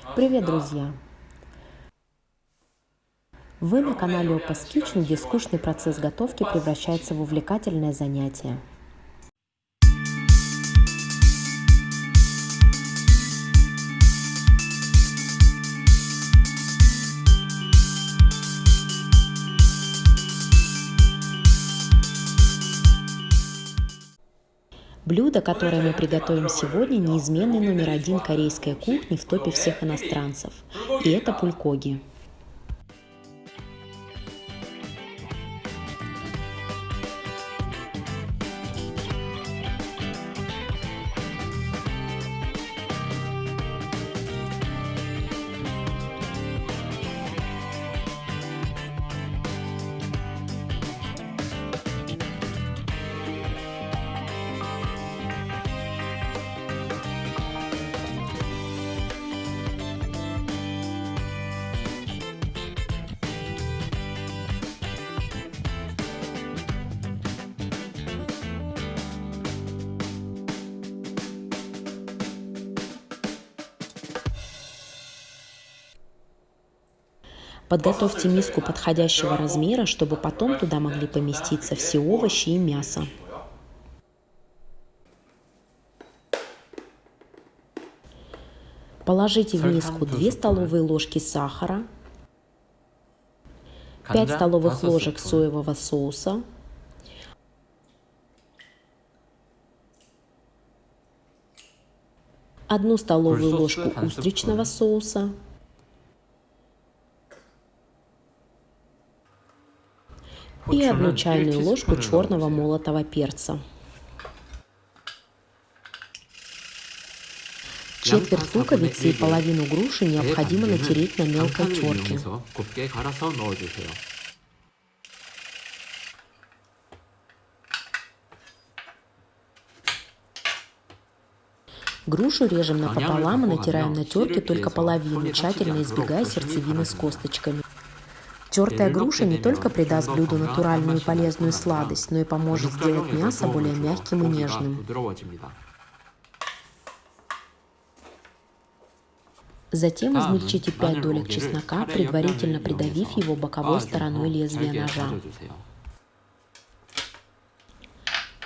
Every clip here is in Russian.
Привет, друзья! Вы на канале Opa's Kitchen, где скучный процесс готовки превращается в увлекательное занятие. Блюдо, которое мы приготовим сегодня, неизменный номер один корейской кухни в топе всех иностранцев. И это пулькоги. Подготовьте миску подходящего размера, чтобы потом туда могли поместиться все овощи и мясо. Положите в миску 2 столовые ложки сахара, 5 столовых ложек соевого соуса, 1 столовую ложку устричного соуса, и 1 чайную ложку черного молотого перца. Четверть луковицы и половину груши необходимо натереть на мелкой терке. Грушу режем напополам и натираем на терке только половину, тщательно избегая сердцевины с косточками. Тертая груша не только придаст блюду натуральную и полезную сладость, но и поможет сделать мясо более мягким и нежным. Затем измельчите 5 долек чеснока, предварительно придавив его боковой стороной лезвия ножа.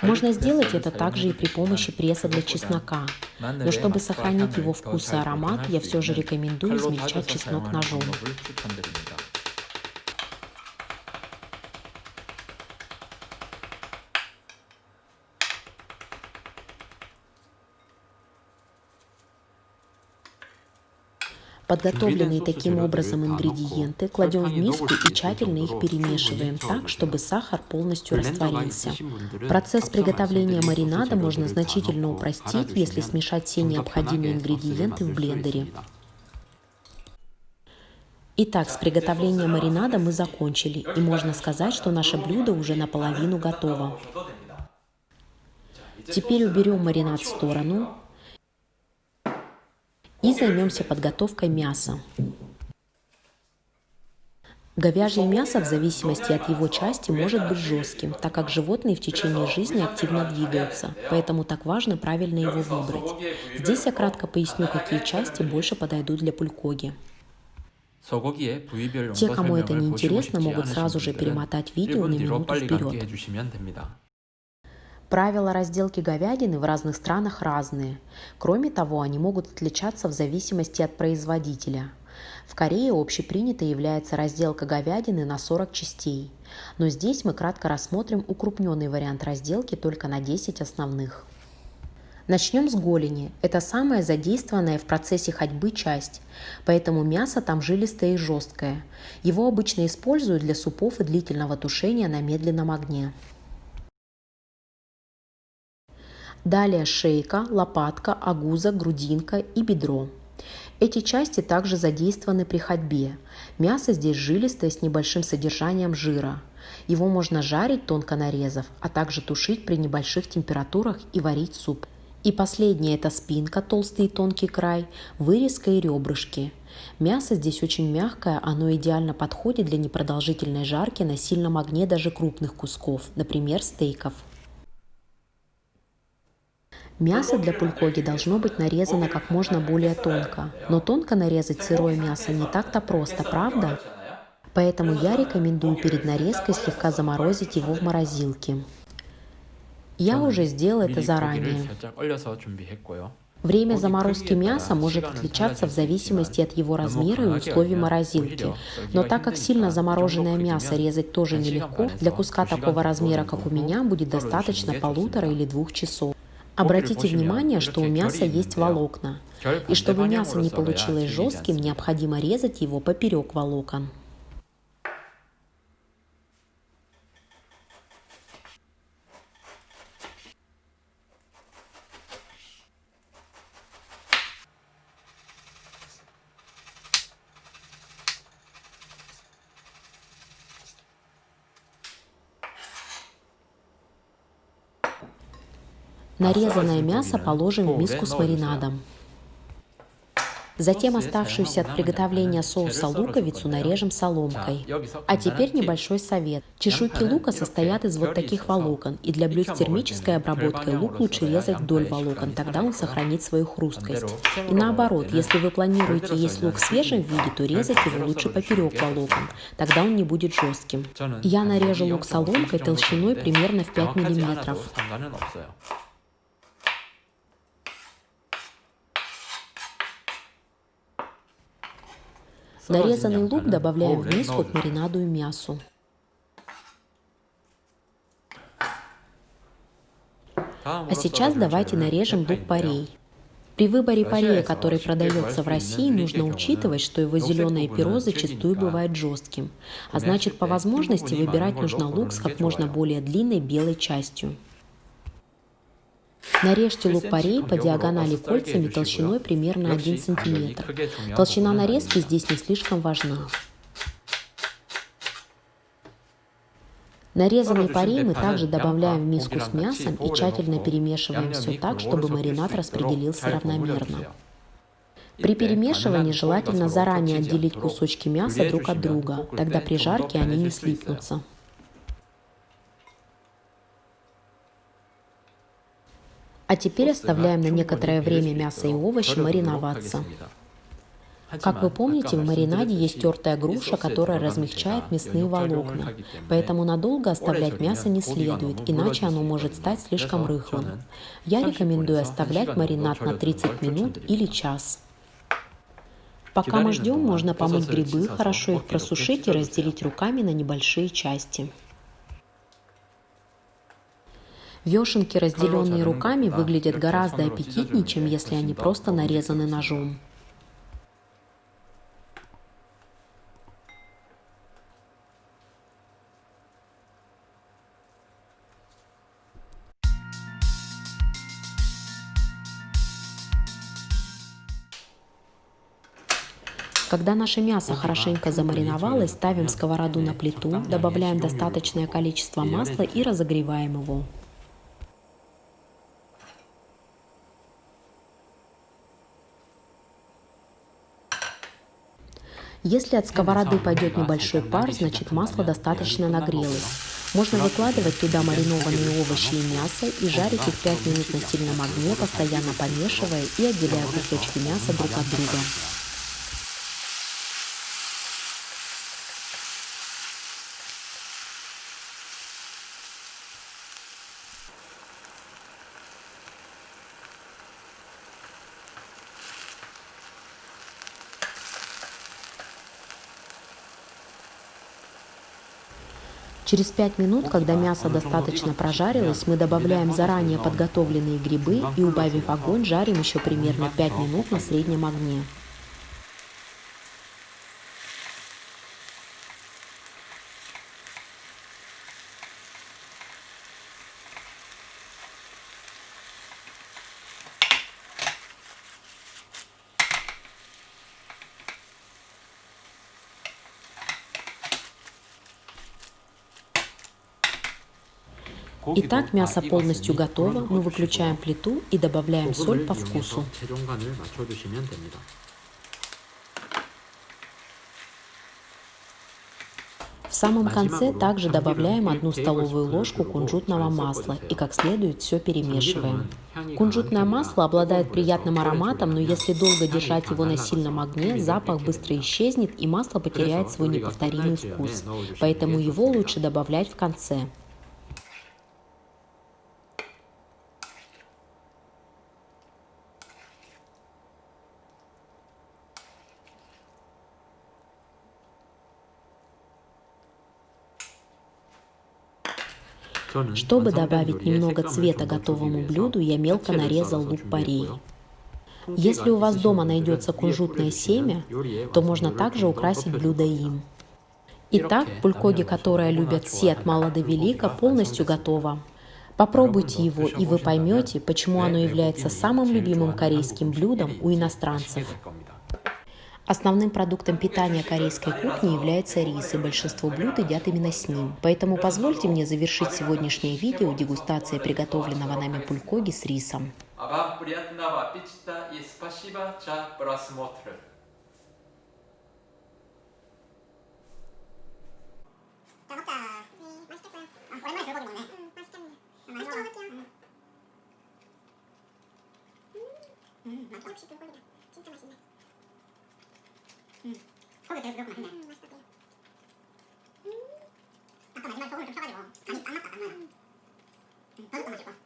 Можно сделать это также и при помощи пресса для чеснока, но чтобы сохранить его вкус и аромат, я все же рекомендую измельчать чеснок ножом. Подготовленные таким образом ингредиенты кладем в миску и тщательно их перемешиваем так, чтобы сахар полностью растворился. Процесс приготовления маринада можно значительно упростить, если смешать все необходимые ингредиенты в блендере. Итак, с приготовлением маринада мы закончили, и можно сказать, что наше блюдо уже наполовину готово. Теперь уберем маринад в сторону и займемся подготовкой мяса. Говяжье мясо в зависимости от его части может быть жестким, так как животные в течение жизни активно двигаются, поэтому так важно правильно его выбрать. Здесь я кратко поясню, какие части больше подойдут для пулькоги. Те, кому это не интересно, могут сразу же перемотать видео на минуту вперед. Правила разделки говядины в разных странах разные. Кроме того, они могут отличаться в зависимости от производителя. В Корее общепринятой является разделка говядины на 40 частей, но здесь мы кратко рассмотрим укрупненный вариант разделки только на 10 основных. Начнем с голени. Это самая задействованная в процессе ходьбы часть, поэтому мясо там жилистое и жесткое. Его обычно используют для супов и длительного тушения на медленном огне. Далее шейка, лопатка, агуза, грудинка и бедро. Эти части также задействованы при ходьбе. Мясо здесь жилистое с небольшим содержанием жира. Его можно жарить, тонко нарезав, а также тушить при небольших температурах и варить суп. И последнее – это спинка, толстый и тонкий край, вырезка и ребрышки. Мясо здесь очень мягкое, оно идеально подходит для непродолжительной жарки на сильном огне даже крупных кусков, например, стейков. Мясо для пулькоги должно быть нарезано как можно более тонко. Но тонко нарезать сырое мясо не так-то просто, правда? Поэтому я рекомендую перед нарезкой слегка заморозить его в морозилке. Я уже сделал это заранее. Время заморозки мяса может отличаться в зависимости от его размера и условий морозилки. Но так как сильно замороженное мясо резать тоже нелегко, для куска такого размера, как у меня, будет достаточно 1,5 или 2 часов. Обратите внимание, что у мяса есть волокна. И чтобы мясо не получилось жестким, необходимо резать его поперек волокон. Нарезанное мясо положим в миску с маринадом. Затем оставшуюся от приготовления соуса луковицу нарежем соломкой. А теперь небольшой совет. Чешуйки лука состоят из вот таких волокон, и для блюд с термической обработкой лук лучше резать вдоль волокон, тогда он сохранит свою хрусткость. И наоборот, если вы планируете есть лук в свежем виде, то резать его лучше поперек волокон, тогда он не будет жестким. Я нарежу лук соломкой толщиной примерно в 5 мм. Нарезанный лук добавляем в миску к маринаду и мясу. А сейчас давайте нарежем лук-порей. При выборе порея, который продается в России, нужно учитывать, что его зеленое перо зачастую бывает жестким. А значит, по возможности выбирать нужно лук с как можно более длинной белой частью. Нарежьте лук-порей по диагонали кольцами толщиной примерно 1 см. Толщина нарезки здесь не слишком важна. Нарезанный порей мы также добавляем в миску с мясом и тщательно перемешиваем все так, чтобы маринад распределился равномерно. При перемешивании желательно заранее отделить кусочки мяса друг от друга, тогда при жарке они не слипнутся. А теперь оставляем на некоторое время мясо и овощи мариноваться. Как вы помните, в маринаде есть тертая груша, которая размягчает мясные волокна. Поэтому надолго оставлять мясо не следует, иначе оно может стать слишком рыхлым. Я рекомендую оставлять маринад на 30 минут или час. Пока мы ждем, можно помыть грибы, хорошо их просушить и разделить руками на небольшие части. Вешенки, разделенные руками, выглядят гораздо аппетитнее, чем если они просто нарезаны ножом. Когда наше мясо хорошенько замариновалось, ставим сковороду на плиту, добавляем достаточное количество масла и разогреваем его. Если от сковороды пойдет небольшой пар, значит масло достаточно нагрелось. Можно выкладывать туда маринованные овощи и мясо и жарить их 5 минут на сильном огне, постоянно помешивая и отделяя кусочки мяса друг от друга. Через 5 минут, когда мясо достаточно прожарилось, мы добавляем заранее подготовленные грибы и, убавив огонь, жарим еще примерно 5 минут на среднем огне. Итак, мясо полностью готово, мы выключаем плиту и добавляем соль по вкусу. В самом конце также добавляем 1 столовую ложку кунжутного масла и как следует все перемешиваем. Кунжутное масло обладает приятным ароматом, но если долго держать его на сильном огне, запах быстро исчезнет и масло потеряет свой неповторимый вкус, поэтому его лучше добавлять в конце. Чтобы добавить немного цвета готовому блюду, я мелко нарезал лук-порей. Если у вас дома найдется кунжутное семя, то можно также украсить блюдо им. Итак, пулькоги, которые любят все от мала до велика, полностью готово. Попробуйте его, и вы поймете, почему оно является самым любимым корейским блюдом у иностранцев. Основным продуктом питания корейской кухни является рис, и большинство блюд едят именно с ним. Поэтому позвольте мне завершить сегодняшнее видео дегустацией приготовленного нами пулькоги с рисом. 고기 되게 부드럽고 맛있네. 맛있다. 아까 마지막에 소금을 좀 쳐가지고 간이 딱 맞다. 딱 맞아. 버섯도 맛있고.